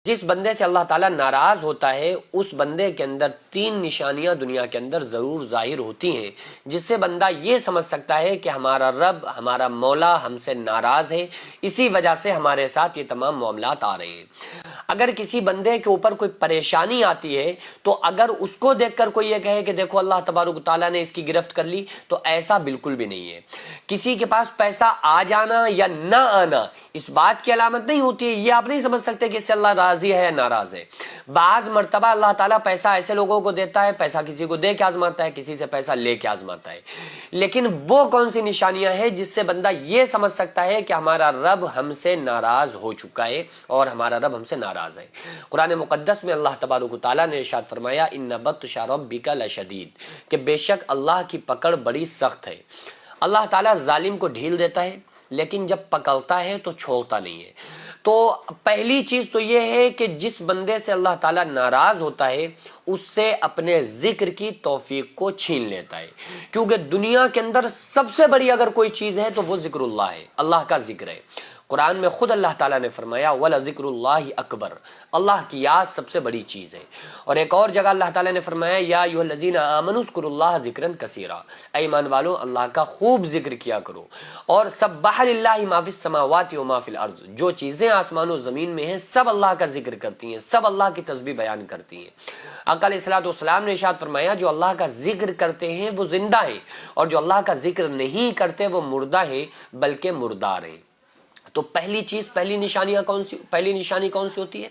جس بندے سے اللہ تعالیٰ ناراض ہوتا ہے اس بندے کے اندر 3 نشانیاں دنیا کے اندر ضرور ظاہر ہوتی ہیں، جس سے بندہ یہ سمجھ سکتا ہے کہ ہمارا رب، ہمارا مولا ہم سے ناراض ہے، اسی وجہ سے ہمارے ساتھ یہ تمام معاملات آ رہے ہیں۔ اگر کسی بندے کے اوپر کوئی پریشانی آتی ہے تو اگر اس کو دیکھ کر کوئی یہ کہے کہ دیکھو اللہ تبارک و تعالیٰ نے اس کی گرفت کر لی، تو ایسا بالکل بھی نہیں ہے۔ کسی کے پاس پیسہ آ جانا یا نہ آنا اس بات کی علامت نہیں ہوتی ہے، یہ آپ نہیں سمجھ سکتے کہ اس سے اللہ راضی ہے یا ناراض ہے۔ بعض مرتبہ اللہ تعالیٰ پیسہ ایسے لوگوں کو دیتا ہے، پیسہ کسی کو دے کے آزماتا ہے، کسی سے پیسہ لے کے آزماتا ہے، لیکن وہ کون سی نشانیاں ہیں جس سے بندہ یہ سمجھ سکتا ہے کہ ہمارا رب ہم سے ناراض ہو چکا ہے اور ہمارا رب ہم سے ناراض ہے؟ قرآن مقدس میں اللہ تبارک و تعالیٰ نے ارشاد فرمایا ان بطش ربک لشدید، کہ بے شک اللہ کی پکڑ بڑی سخت ہے۔ اللہ تعالیٰ ظالم کو ڈھیل دیتا ہے لیکن جب پکڑتا ہے تو چھوڑتا نہیں ہے۔ تو پہلی چیز تو یہ ہے کہ جس بندے سے اللہ تعالیٰ ناراض ہوتا ہے اس سے اپنے ذکر کی توفیق کو چھین لیتا ہے، کیونکہ دنیا کے اندر سب سے بڑی اگر کوئی چیز ہے تو وہ ذکر اللہ ہے، اللہ کا ذکر ہے۔ قرآن میں خود اللہ تعالیٰ نے فرمایا وَلَذِكْرُ اللَّهِ اکبر، اللہ کی یاد سب سے بڑی چیز ہے۔ اور ایک اور جگہ اللہ تعالیٰ نے فرمایا یا ایھا الذین آمنوا اذکروا اللہ ذکرا کثیرا، اے ایمان والو اللہ کا خوب ذکر کیا کرو۔ اور سبح للہ ما فی السماوات و ما فی الارض، جو چیزیں آسمان و زمین میں ہیں سب اللہ کا ذکر کرتی ہیں، سب اللہ کی تسبیح بیان کرتی ہیں۔ آقا علیہ الصلوۃ والسلام نے ارشاد فرمایا جو اللہ کا ذکر کرتے ہیں وہ زندہ ہیں، اور جو اللہ کا ذکر نہیں کرتے وہ مردہ ہیں بلکہ مردار ہیں۔ تو پہلی نشانی کون سی ہوتی ہے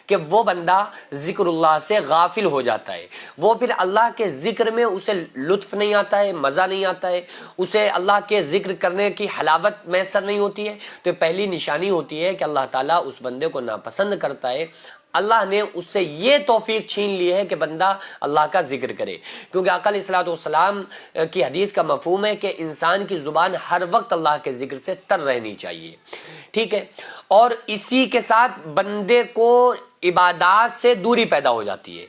کہ وہ بندہ ذکر اللہ سے غافل ہو جاتا ہے، وہ پھر اللہ کے ذکر میں اسے لطف نہیں آتا ہے، مزہ نہیں آتا ہے، اسے اللہ کے ذکر کرنے کی حلاوت میسر نہیں ہوتی ہے۔ تو پہلی نشانی ہوتی ہے کہ اللہ تعالیٰ اس بندے کو ناپسند کرتا ہے، اللہ نے اس سے یہ توفیق چھین لی ہے کہ بندہ اللہ کا ذکر کرے، کیونکہ آقا علیہ الصلوۃ والسلام کی حدیث کا مفہوم ہے کہ انسان کی زبان ہر وقت اللہ کے ذکر سے تر رہنی چاہیے، ٹھیک ہے۔ اور اسی کے ساتھ بندے کو عبادات سے دوری پیدا ہو جاتی ہے۔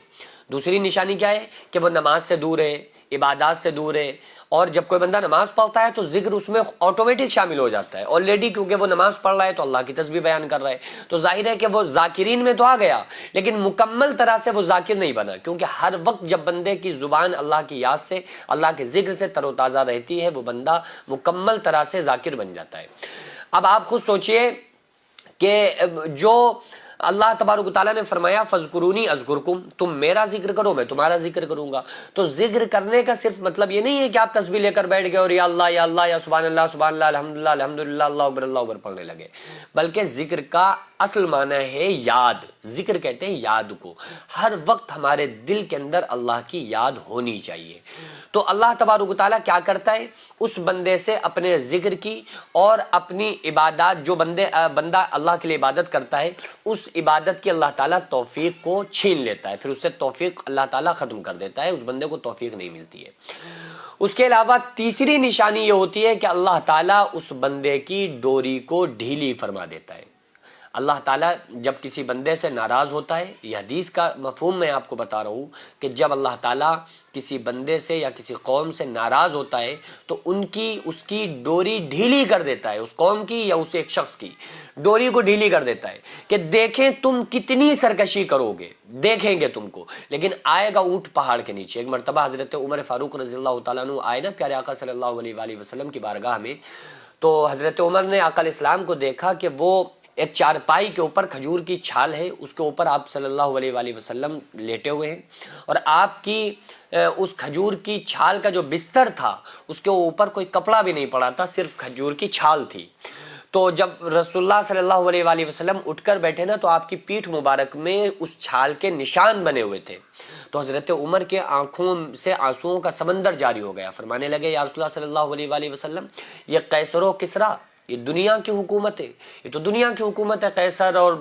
دوسری نشانی کیا ہے کہ وہ نماز سے دور ہے، عبادات سے دور ہے، اور جب کوئی بندہ نماز پڑھتا ہے تو ذکر اس میں آٹومیٹک شامل ہو جاتا ہے آلریڈی، کیونکہ وہ نماز پڑھ رہا ہے تو اللہ کی تسبیح بیان کر رہا ہے، تو ظاہر ہے کہ وہ ذاکرین میں تو آ گیا لیکن مکمل طرح سے وہ ذاکر نہیں بنا، کیونکہ ہر وقت جب بندے کی زبان اللہ کی یاد سے، اللہ کے ذکر سے تر و تازہ رہتی ہے وہ بندہ مکمل طرح سے ذاکر بن جاتا ہے۔ اب آپ خود سوچئے کہ جو اللہ تبارک و تعالیٰ نے فرمایا فَاذْكُرُونِي أَذْكُرْكُمْ، تم میرا ذکر کرو میں تمہارا ذکر کروں گا، تو ذکر کرنے کا صرف مطلب یہ نہیں ہے کہ آپ تسبیح لے کر بیٹھ گئے اور یا اللہ یا سبحان اللہ الحمدللہ الحمدللہ اللہ اکبر پڑھنے لگے، بلکہ ذکر کا اصل معنی ہے یاد۔ ذکر کہتے ہیں یاد کو، ہر وقت ہمارے دل کے اندر اللہ کی یاد ہونی چاہیے۔ تو اللہ تبارک و تعالیٰ کیا کرتا ہے اس بندے سے اپنے ذکر کی اور اپنی عبادات، جو بندہ اللہ کے لیے عبادت کرتا ہے اس عبادت کی اللہ تعالیٰ توفیق کو چھین لیتا ہے، پھر اس سے توفیق اللہ تعالیٰ ختم کر دیتا ہے، اس بندے کو توفیق نہیں ملتی ہے۔ اس کے علاوہ تیسری نشانی یہ ہوتی ہے کہ اللہ تعالیٰ اس بندے کی ڈوری کو ڈھیلی فرما دیتا ہے۔ اللہ تعالیٰ جب کسی بندے سے ناراض ہوتا ہے، یہ حدیث کا مفہوم میں آپ کو بتا رہا ہوں کہ جب اللہ تعالیٰ کسی بندے سے یا کسی قوم سے ناراض ہوتا ہے تو اس کی ڈوری ڈھیلی کر دیتا ہے، اس قوم کی یا اس ایک شخص کی ڈوری کو ڈھیلی کر دیتا ہے کہ دیکھیں تم کتنی سرکشی کرو گے، دیکھیں گے تم کو، لیکن آئے گا اونٹ پہاڑ کے نیچے۔ ایک مرتبہ حضرت عمر فاروق رضی اللہ تعالیٰ عنہ آئے نا پیارے آقا صلی اللہ علیہ وآلہ وسلم کی بارگاہ میں، تو حضرت عمر نے آقا علیہ السلام کو دیکھا کہ وہ ایک چارپائی کے اوپر کھجور کی چھال ہے، اس کے اوپر آپ صلی اللہ علیہ وآلہ وسلم لیٹے ہوئے ہیں، اور آپ کی اس کھجور کی چھال کا جو بستر تھا اس کے اوپر کوئی کپڑا بھی نہیں پڑا تھا، صرف کھجور کی چھال تھی۔ تو جب رسول اللہ صلی اللہ علیہ وآلہ وسلم اٹھ کر بیٹھے نا تو آپ کی پیٹھ مبارک میں اس چھال کے نشان بنے ہوئے تھے، تو حضرت عمر کے آنکھوں سے آنسوؤں کا سمندر جاری ہو گیا، فرمانے لگے یا رسول اللہ صلی اللہ علیہ وآلہ وسلم یہ قیصر و کسریٰ، یہ دنیا کی حکومت ہے، یہ تو دنیا کی حکومت ہے، قیصر اور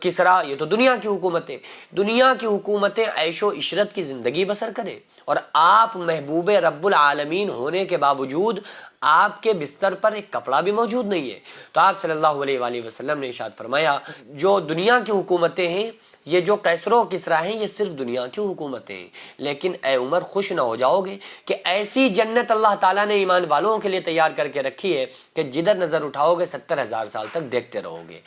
کسریٰ یہ تو دنیا کی حکومت ہے، دنیا کی حکومتیں عیش و عشرت کی زندگی بسر کریں، اور آپ محبوب رب العالمین ہونے کے باوجود آپ کے بستر پر ایک کپڑا بھی موجود نہیں ہے۔ تو آپ صلی اللہ علیہ وآلہ وسلم نے ارشاد فرمایا جو دنیا کی حکومتیں ہیں یہ جو قیصر و کسریٰ ہیں یہ صرف دنیا کی حکومتیں ہیں، لیکن اے عمر خوش نہ ہو جاؤ گے کہ ایسی جنت اللہ تعالیٰ نے ایمان والوں کے لیے تیار کر کے رکھی ہے کہ جدھر نظر اٹھاؤ گے 70,000 سال تک دیکھتے رہو گے،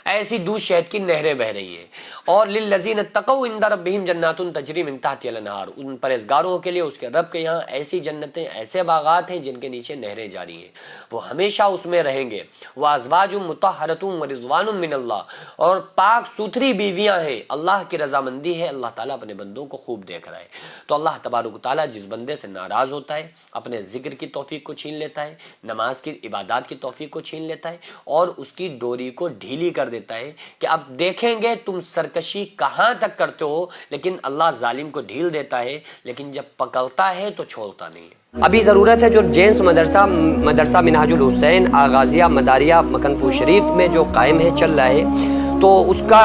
ایسی دودھ شہد کی نہریں بہ رہی ہیں۔ اور للذین اتقوا عند ربہم جنات تجری من تحتها الانہار، ان پرہیزگاروں کے لیے اس کے رب کے یہاں ایسی جنتیں، ایسے باغات ہیں جن کے نیچے نہریں جاری ہیں، وہ ہمیشہ اس میں رہیں گے۔ وازواج مطہرۃ ورضوان من اللہ، اور پاک ستھری بیویاں ہیں، اللہ کی رضامندی ہے، اللہ تعالیٰ اپنے بندوں کو خوب دیکھ رہا ہے۔ تو اللہ تبارک و تعالیٰ جس بندے سے ناراض ہوتا ہے اپنے ذکر کی توفیق کو چھین لیتا ہے، نماز کی عبادات کی توفیق کو چھین لیتا ہے اور اس کی ڈوری کو ڈھیلی کر دیتا ہے کہ اب دیکھیں گے تم سرکشی کہاں تک کرتے ہو، لیکن اللہ ظالم کو ڈھیل دیتا ہے، لیکن جب پکڑتا ہے تو چھوڑتا نہیں ہے۔ ابھی ضرورت ہے جو جینس مدرسہ منہاج الحسین آغازیہ مداریہ مکن پور شریف میں جو قائم ہے، چل رہا ہے، تو اس کا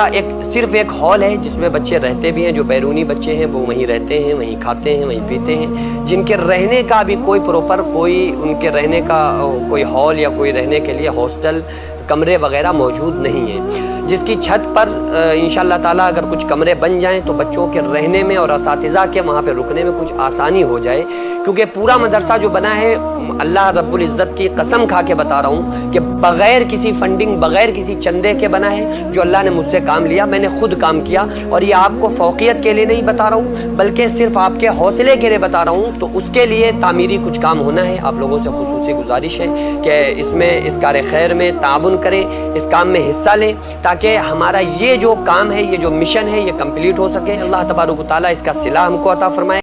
صرف ایک ہال ہے جس میں بچے رہتے بھی ہیں، جو بیرونی بچے ہیں وہ وہیں رہتے ہیں، وہیں کھاتے ہیں، وہیں پیتے ہیں، جن کے رہنے کا بھی کوئی پروپر ان کے رہنے کا کوئی ہال یا کوئی رہنے کے لیے ہاسٹل کمرے وغیرہ موجود نہیں ہیں، جس کی چھت پر انشاءاللہ تعالیٰ اگر کچھ کمرے بن جائیں تو بچوں کے رہنے میں اور اساتذہ کے وہاں پہ رکنے میں کچھ آسانی ہو جائے، کیونکہ پورا مدرسہ جو بنا ہے اللہ رب العزت کی قسم کھا کے بتا رہا ہوں کہ بغیر کسی فنڈنگ، بغیر کسی چندے کے بنا ہے، جو اللہ نے مجھ سے کام لیا، میں نے خود کام کیا، اور یہ آپ کو فوقیت کے لیے نہیں بتا رہا ہوں بلکہ صرف آپ کے حوصلے کے لیے بتا رہا ہوں۔ تو اس کے لیے تعمیری کچھ کام ہونا ہے، آپ لوگوں سے خصوصی گزارش ہے کہ اس میں اس کار خیر میں تعاون کریں، اس کام میں حصہ لیں، تاکہ ہمارا یہ جو کام ہے، یہ جو مشن ہے، یہ کمپلیٹ ہو سکے۔ اللہ تبارک و تعالیٰ اس کا صلہ ہم کو عطا فرمائے۔